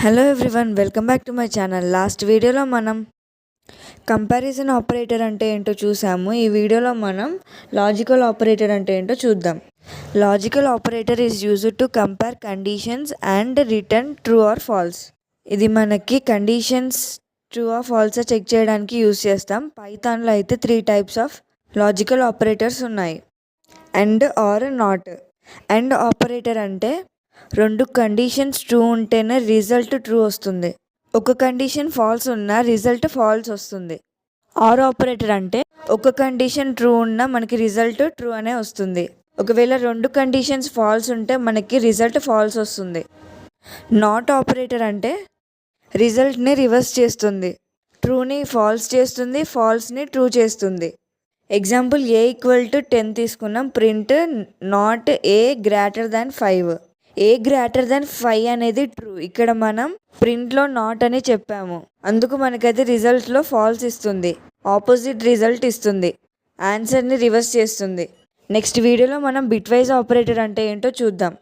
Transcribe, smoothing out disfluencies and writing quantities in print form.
Hello everyone, welcome back to my channel. Last వీడియోలో మనం comparison operator అంటే ఏంటో చూసాము. ఈ వీడియోలో మనం లాజికల్ ఆపరేటర్ అంటే ఏంటో చూద్దాం. Logical operator is used to compare conditions and return true or false. ఇది మనకి conditions true or false check చేయడానికి యూజ్ చేస్తాం. పైథాన్లో అయితే 3 టైప్స్ ఆఫ్ లాజికల్ ఆపరేటర్స్ ఉన్నాయి: and, or, not. And operator అంటే 2 కండిషన్స్ ట్రూ ఉంటేనే రిజల్ట్ ట్రూ వస్తుంది. ఒక కండిషన్ ఫాల్స్ ఉన్నా రిజల్ట్ ఫాల్స్ వస్తుంది. ఆర్ ఆపరేటర్ అంటే ఒక కండిషన్ ట్రూ ఉన్నా మనకి రిజల్ట్ ట్రూ అనే వస్తుంది. ఒకవేళ 2 కండిషన్స్ ఫాల్స్ ఉంటే మనకి రిజల్ట్ ఫాల్స్ వస్తుంది. నాట్ ఆపరేటర్ అంటే రిజల్ట్ని రివర్స్ చేస్తుంది. ట్రూని ఫాల్స్ చేస్తుంది, ఫాల్స్ని ట్రూ చేస్తుంది. ఎగ్జాంపుల్, ఏ ఈక్వల్ టు 10 తీసుకున్నాం. Print not a greater than 5. A greater than 5 అనేది ట్రూ. ఇక్కడ మనం ప్రింట్లో నాట్ అని చెప్పాము, అందుకు మనకైతే రిజల్ట్లో ఫాల్స్ ఇస్తుంది, ఆపోజిట్ రిజల్ట్ ఇస్తుంది, ఆన్సర్ని రివర్స్ చేస్తుంది. నెక్స్ట్ వీడియోలో మనం బిట్వైజ్ ఆపరేటర్ అంటే ఏంటో చూద్దాం.